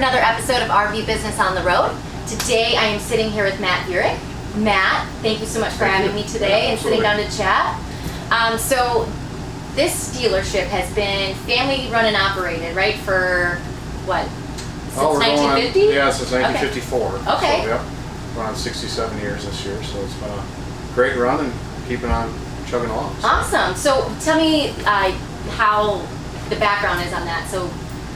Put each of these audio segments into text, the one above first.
another episode of RV Business on the Road. Today I am sitting here with Matt Veurink. Matt, thank you so much for having me today and sitting down to chat. So this dealership has been family run and operated, right, for what, since 1950? Yeah, since 1954. Okay. So, yep, we're on 67 years this year, so it's been a great run and keeping on chugging along. So. Awesome. So tell me how the background is on that. So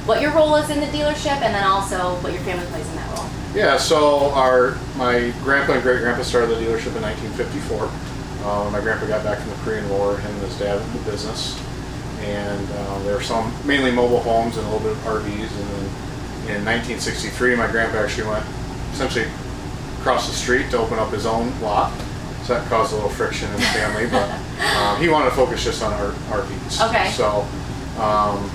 what your role is in the dealership, and then also what your family plays in that role. Yeah, so my grandpa and great-grandpa started the dealership in 1954. When my grandpa got back from the Korean War, him and his dad went into business. And there were some, mainly mobile homes and a little bit of RVs. And then in 1963, my grandpa actually went essentially across the street to open up his own lot. So that caused a little friction in the family, but he wanted to focus just on RVs. Okay. So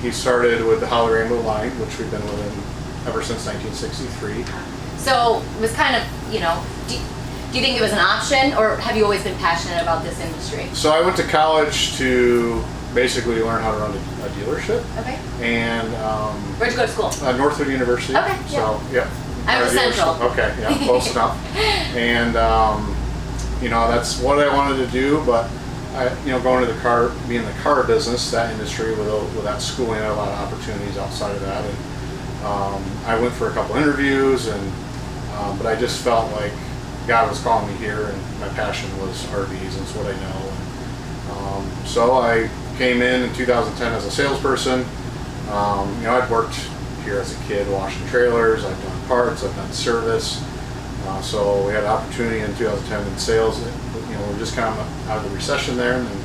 he started with the Holly Rainbow line, which we've been with him ever since 1963. So it was kind of, do you think it was an option, or have you always been passionate about this industry? So I went to college to basically learn how to run a dealership. Okay. And where'd you go to school? Northwood University. Okay. So yeah. I was Central. Okay. Yeah. Close enough. And that's what I wanted to do, but going to being in the car business, that industry, without schooling, I had a lot of opportunities outside of that. And I went for a couple interviews, but I just felt like God was calling me here, and my passion was RVs, and it's what I know. And so I came in 2010 as a salesperson. I'd worked here as a kid, washing trailers. I've done parts. I've done service. So we had an opportunity in 2010 in sales. We're just kind of out of the recession there, and then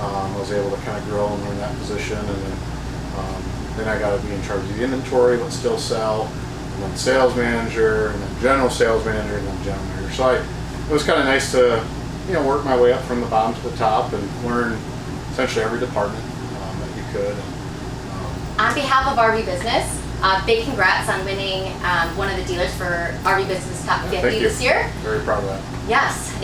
I was able to kind of grow and learn that position. And then I got to be in charge of the inventory, but still sell, and then sales manager, and then general sales manager, and then general manager. So it was kind of nice to work my way up from the bottom to the top and learn essentially every department that you could. On behalf of RVBusiness, big congrats on winning one of the dealers for RVBusiness Top 50 this year. Very proud of that. Yes,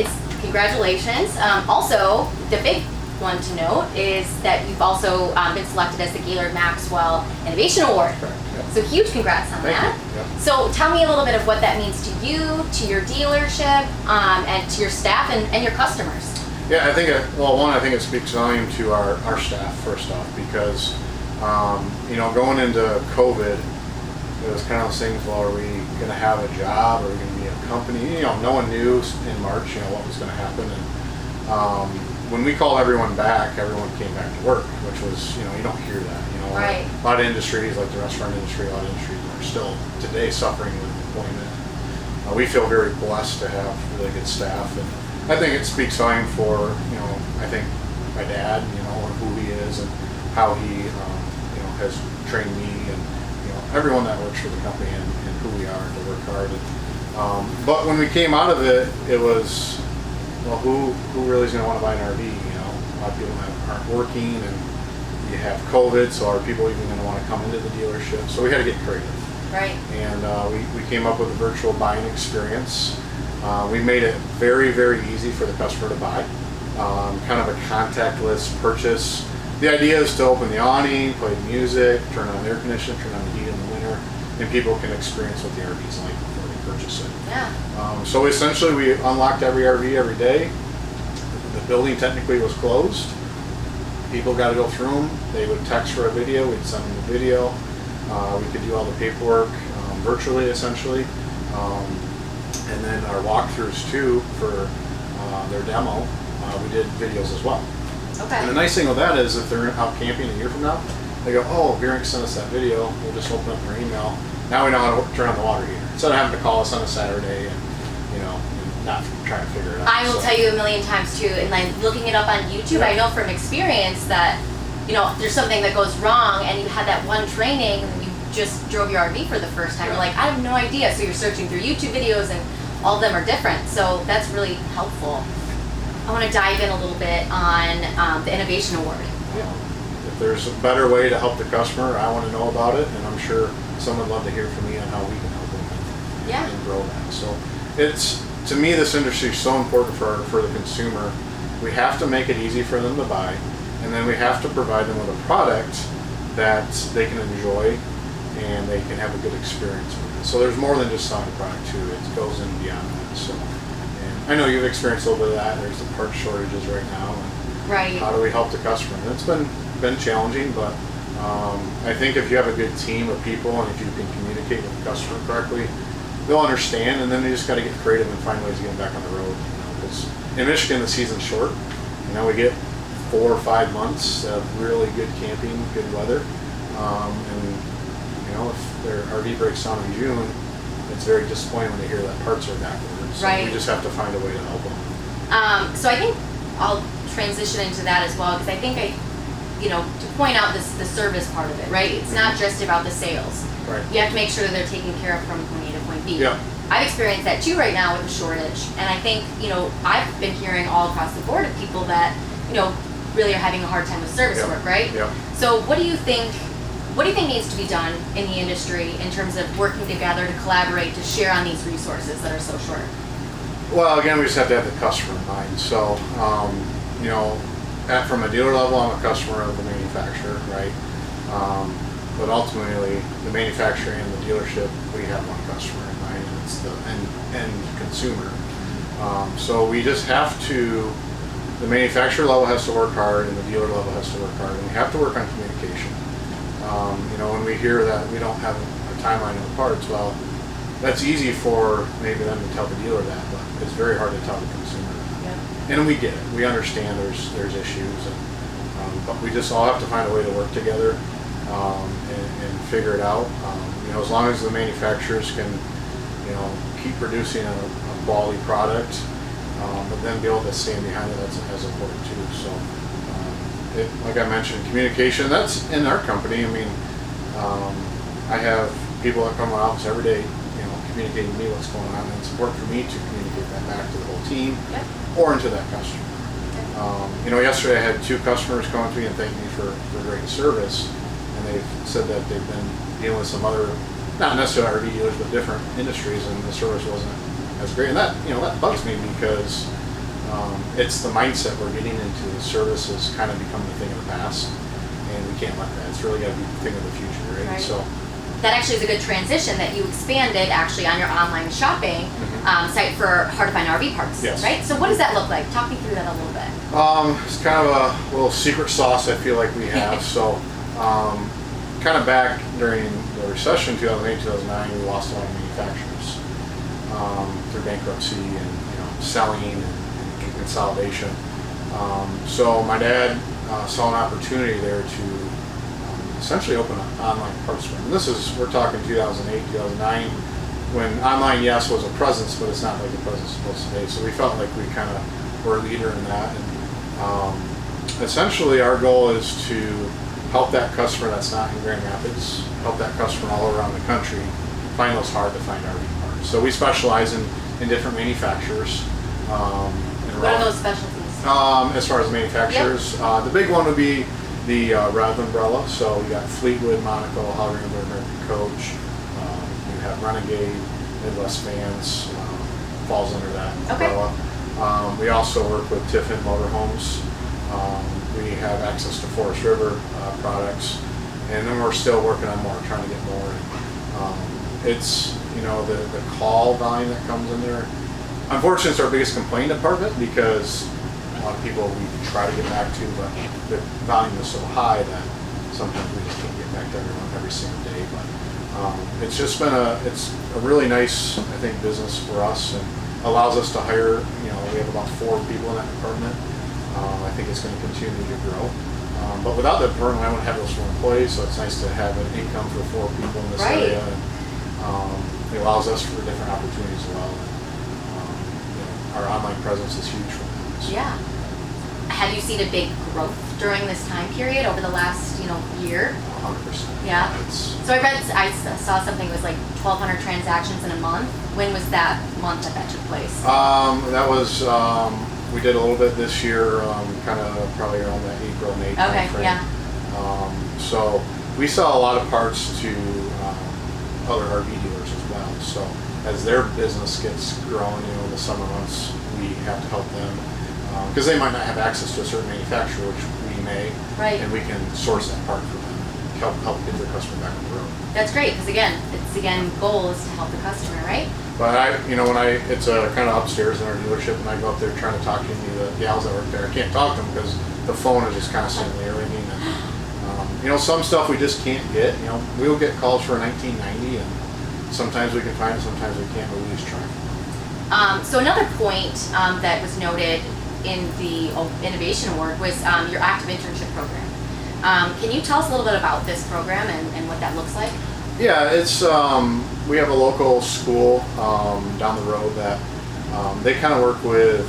congratulations. Also, the big one to note is that you've also been selected as the Gaylord Maxwell Innovation Award. Correct, yep. So huge congrats on that. Yep. So tell me a little bit of what that means to you, to your dealership, and to your staff and your customers. Yeah, I think it speaks volume to our staff, first off, because going into COVID, it was kind of those things, well, are we going to have a job? Are we going to be a company? No one knew in March, what was going to happen. And when we called everyone back, everyone came back to work, which was, you don't hear that. Right. A lot of industries, like the restaurant industry, a lot of industries are still today suffering with employment. We feel very blessed to have really good staff, and I think it speaks volume for, I think my dad, and who he is and how he, has trained me, and everyone that works for the company, and who we are, to work hard. And, but when we came out of it, it was, well, who really is going to want to buy an RV? A lot of people aren't working, and you have COVID, so are people even going to want to come into the dealership? So we had to get creative. Right. And we came up with a virtual buying experience. We made it very, very easy for the customer to buy. Kind of a contactless purchase. The idea is to open the awning, play music, turn on the air conditioning, turn on the heat in the winter, and people can experience what the RV is like before they purchase it. Yeah. So essentially, we unlocked every RV every day. The building technically was closed. People got to go through them. They would text for a video. We'd send them the video. We could do all the paperwork virtually, essentially. And then our walkthroughs too for their demo, we did videos as well. Okay. And the nice thing with that is, if they're out camping a year from now, they go, oh, Veurink sent us that video. We'll just open up their email. Now we know how to turn on the water heater, instead of having to call us on a Saturday and not trying to figure it out. I will tell you a million times too, and like looking it up on YouTube, I know from experience that there's something that goes wrong, and you had that one training, and you just drove your RV for the first time. You're like, I have no idea. So you're searching through YouTube videos, and all of them are different. So that's really helpful. I want to dive in a little bit on the Innovation Award. Yeah. If there's a better way to help the customer, I want to know about it, and I'm sure someone would love to hear from me on how we can help them and grow that. So to me, this industry is so important for the consumer. We have to make it easy for them to buy, and then we have to provide them with a product that they can enjoy and they can have a good experience with it. So there's more than just selling a product too. It goes in beyond that. So, and I know you've experienced a little bit of that. There's the part shortages right now. And Right. how do we help the customer? And it's been challenging, but I think if you have a good team of people and if you can communicate with the customer correctly, they'll understand, and then they just got to get creative and find ways to get them back on the road. Because in Michigan, the season's short. We get 4 or 5 months of really good camping, good weather, and if their RV breaks down in June, it's very disappointing when they hear that parts are back ordered. So Right. we just have to find a way to help them. So I think I'll transition into that as well, because I think to point out the service part of it, right? It's not just about the sales. Right. You have to make sure that they're taken care of from point A to point B. Yeah. I've experienced that too right now with the shortage, and I think I've been hearing all across the board of people that really are having a hard time with service Yep. work, right? Yep. So what do you think needs to be done in the industry in terms of working together to collaborate to share on these resources that are so short? Well, again, we just have to have the customer in mind. So, from a dealer level, I'm a customer of the manufacturer, right? But ultimately, the manufacturer and the dealership, we have one customer in mind, and it's the end consumer. So we just have to, the manufacturer level has to work hard, and the dealer level has to work hard, and we have to work on communication. When we hear that we don't have a timeline of the parts, well, that's easy for maybe them to tell the dealer that, but it's very hard to tell the consumer that. Yeah. And we get it. We understand there's issues, but we just all have to find a way to work together and figure it out. As long as the manufacturers can, keep producing a quality product, but then be able to stand behind it, that's important too. So, like I mentioned, communication, that's in our company. I mean, I have people that come to my office every day, communicating to me what's going on, and it's important for me to communicate that back to the whole team or into that customer. Yesterday I had 2 customers come up to me and thank me for great service, and they've said that they've been dealing with some other, not necessarily RV dealers, but different industries, and the service wasn't as great. And that bugs me because it's the mindset we're getting into. The service has kind of become the thing of the past, and we can't let that. It's really got to be the thing of the future, right? So that actually is a good transition that you expanded actually on your online shopping site for hard to find RV parts, Yes. right? So what does that look like? Talk me through that a little bit. It's kind of a little secret sauce I feel like we have. So kind of back during the recession, 2008, 2009, we lost a lot of manufacturers through bankruptcy and selling and consolidation. So my dad saw an opportunity there to essentially open an online parts store. And we're talking 2008, 2009, when online, yes, was a presence, but it's not like the presence it's supposed to be. So we felt like we kind of were a leader in that. And essentially our goal is to help that customer that's not in Grand Rapids, help that customer all around the country find those hard to find RV parts. So we specialize in different manufacturers. What are those specialties? As far as manufacturers, the big one would be the Rev umbrella. So we got Fleetwood, Monaco, Hallgrimber, American Coach. You have Renegade, Midwest Fans, falls under that umbrella. We also work with Tiffin Motorhomes. We have access to Forest River products, and then we're still working on more, trying to get more. It's the call volume that comes in there. Unfortunately, it's our biggest complaint department because a lot of people we try to get back to, but the volume is so high that sometimes we just can't get back to everyone every single day. But it's just been it's a really nice, I think, business for us, and allows us to hire. We have about 4 people in that department. I think it's going to continue to grow. But without that department, I wouldn't have those 4 employees, so it's nice to have an income for 4 people in this area. And, it allows us for different opportunities as well. And, our online presence is huge for them. So. Yeah. Have you seen a big growth during this time period over the last, year? 100%. Yeah. So I saw something was like 1,200 transactions in a month. When was that month that took place? That was, we did a little bit this year, kind of probably around that April, May timeframe. Yeah. So we sell a lot of parts to other RV dealers as well. So as their business gets growing, in the summer months, we have to help them because they might not have access to a certain manufacturer, which we may, Right. and we can source that part for them. help get their customer back on the road. That's great, because again, goal is to help the customer, right? But it's a kind of upstairs in our dealership, and I go up there trying to talk to any of the gals that work there. I can't talk to them because the phone is just constantly ringing. And, some stuff we just can't get. We'll get calls for 1990, and sometimes we can find it, sometimes we can't, but we just try. So another point that was noted in the Innovation Award was your active internship program. Can you tell us a little bit about this program and what that looks like? Yeah, it's we have a local school down the road that they kind of work with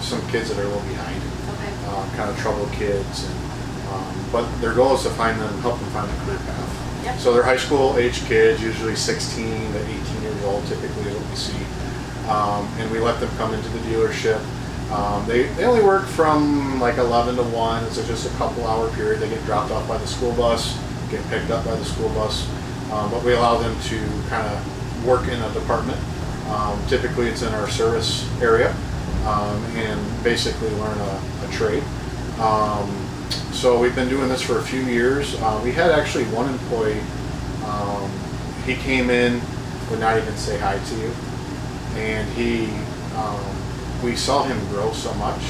some kids that are a little behind, kind of troubled kids, and, but their goal is to help them find a career path. Yep. So they're high school age kids, usually 16 to 18 years old, typically is what we see, and we let them come into the dealership. They only work from like 11 to 1, so just a couple hour period. They get dropped off by the school bus, get picked up by the school bus, but we allow them to kind of work in a department. Typically it's in our service area, and basically learn a trade. So we've been doing this for a few years. We had actually one employee, he came in, would not even say hi to you, and we saw him grow so much,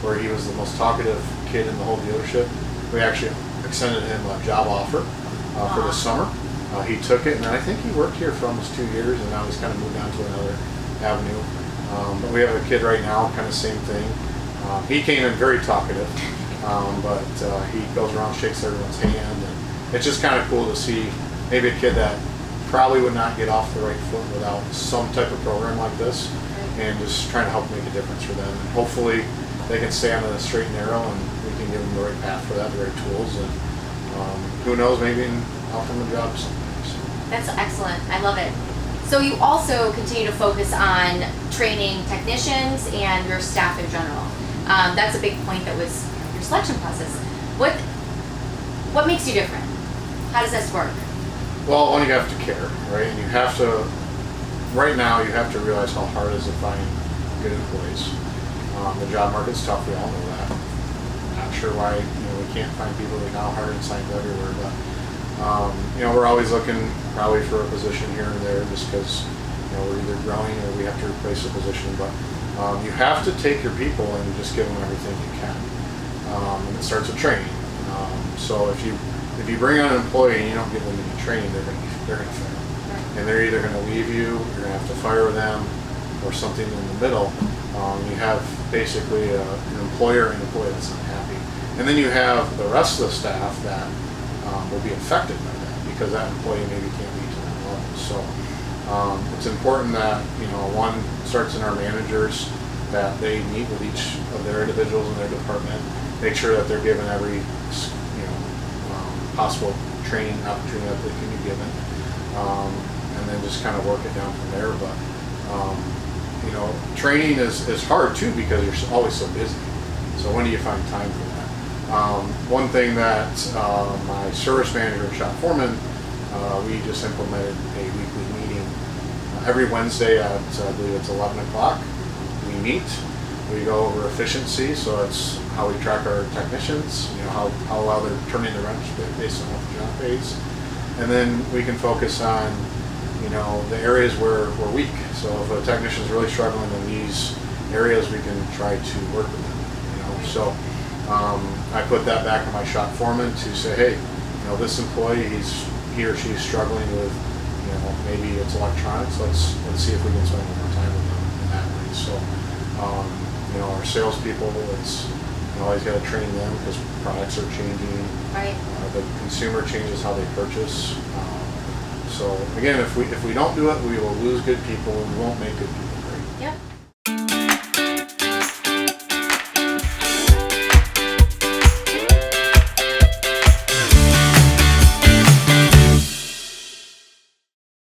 where he was the most talkative kid in the whole dealership. We actually extended him a job offer for the summer. He took it, and I think he worked here for almost 2 years, and now he's kind of moved on to another avenue. But we have a kid right now, kind of same thing. He came in very talkative, but he goes around, shakes everyone's hand, and it's just kind of cool to see maybe a kid that probably would not get off the right foot without some type of program like this, and just trying to help make a difference for them. And hopefully they can stay on the straight and narrow, and we can give them the right path for that, the right tools, and who knows, maybe offer them a job sometimes. That's excellent. I love it. So you also continue to focus on training technicians and your staff in general. That's a big point that was your selection process. What makes you different? How does this work? Well, one, you have to care, right? And you have to, right now, you have to realize how hard it is to find good employees. The job market's tough, we all know that. Not sure why we can't find people. We now hire and signs everywhere, but we're always looking probably for a position here and there, just because we're either growing or we have to replace a position. But you have to take your people and just give them everything you can, and it starts with training. So if you bring on an employee and you don't give them any training, they're going to fail, and they're either going to leave you, you're going to have to fire them, or something in the middle. You have basically an employer and an employee that's unhappy, and then you have the rest of the staff that will be affected by that because that employee maybe can't be to that level. So it's important that one starts in our managers, that they meet with each of their individuals in their department, make sure that they're given every possible training opportunity that they can be given, and then just kind of work it down from there. But training is hard too because you're always so busy. So when do you find time for that? One thing that my service manager and shop foreman, we just implemented a weekly meeting every Wednesday at I believe it's 11 o'clock. We meet. We go over efficiency, so it's how we track our technicians, how well they're turning the wrench based on what the job pays, and then we can focus on the areas where we're weak. So if a technician's really struggling in these areas, we can try to work with them. So I put that back on my shop foreman to say, hey, this employee, he or she's struggling with, maybe it's electronics. Let's see if we can spend more time with them in that way. So our salespeople, it's always got to train them because products are changing. Right. The consumer changes how they purchase. So again, if we don't do it, we will lose good people and we won't make good people.